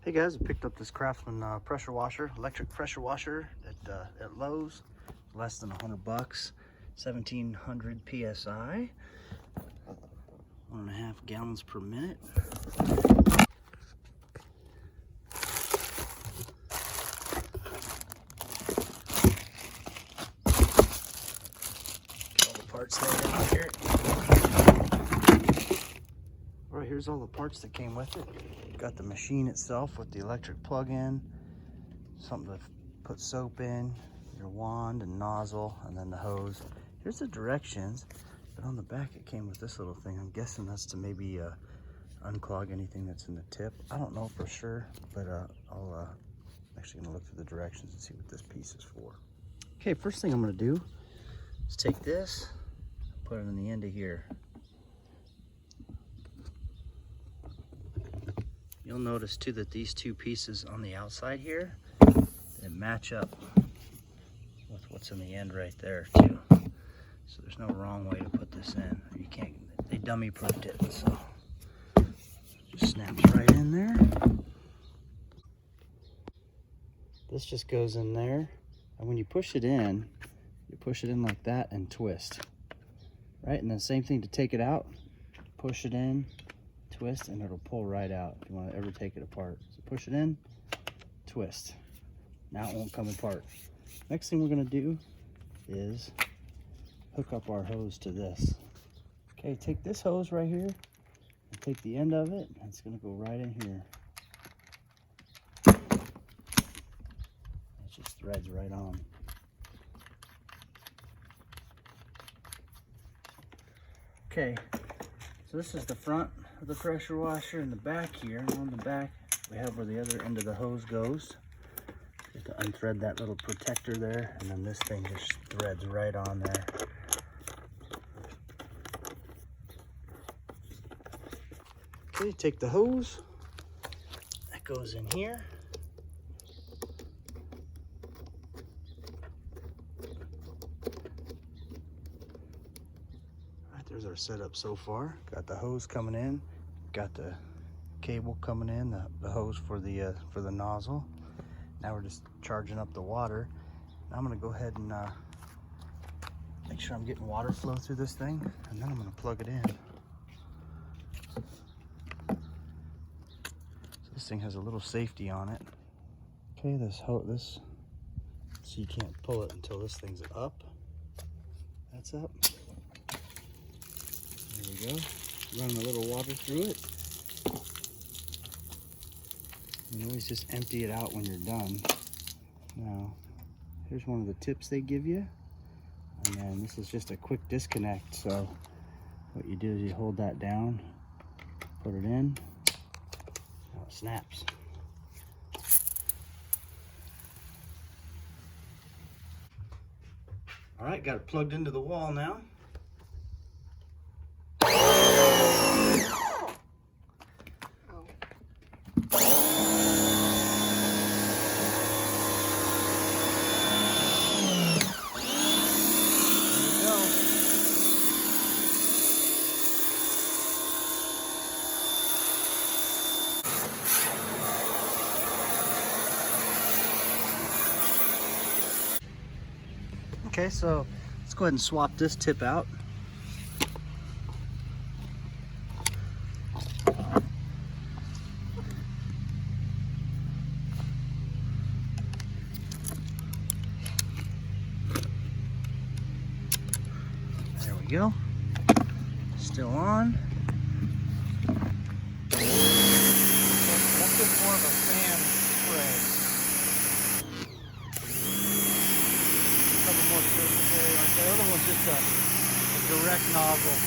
Hey guys, I picked up this Craftsman pressure washer, electric pressure washer at Lowe's. Less than $100. 1700 psi, 1.5 gallons per minute. Get all the parts there down here. All right, here's all the parts that came with it. Got the machine itself with the electric plug-in, something to put soap in, your wand and nozzle, and then the hose. Here's the directions, but on the back it came with this little thing. I'm guessing that's to maybe unclog anything that's in the tip. I don't know for sure, but I'll actually gonna look through the directions and see what this piece is for. Okay, first thing I'm gonna do is take this, put it in the end of here. You'll notice too that these two pieces on the outside here, they match up with what's in the end right there too. So there's no wrong way to put this in. You can't, they dummy proofed it, so just snaps right in there. This just goes in there, and when you push it in like that and twist, right? And then same thing to take it out, push it in, twist, and it'll pull right out if you want to ever take it apart. So push it in, twist. Now it won't come apart. Next thing we're going to do is hook up our hose to this. Okay, take this hose right here and take the end of it, and it's going to go right in here. It just threads right on. Okay, so this is the front of the pressure washer, and the back here, and on the back we have where the other end of the hose goes. You have to unthread that little protector there, and then this thing just threads right on there. Okay, take the hose, that goes in here. There's our setup so far. Got the hose coming in, got the cable coming in, the hose for the nozzle. Now we're just charging up the water. Now I'm gonna go ahead and make sure I'm getting water flow through this thing, and then I'm gonna plug it in. So this thing has a little safety on it. Okay, this, so you can't pull it until this thing's up. That's up. There we go. Running a little water through it. You can always just empty it out when you're done. Now, here's one of the tips they give you. And then this is just a quick disconnect. So what you do is you hold that down, put it in, now it snaps. All right, got it plugged into the wall now. Okay, so let's go ahead and swap this tip out. There we go. Still on. That's just more of a fan spray. More surface area. Like the other one's just a direct nozzle.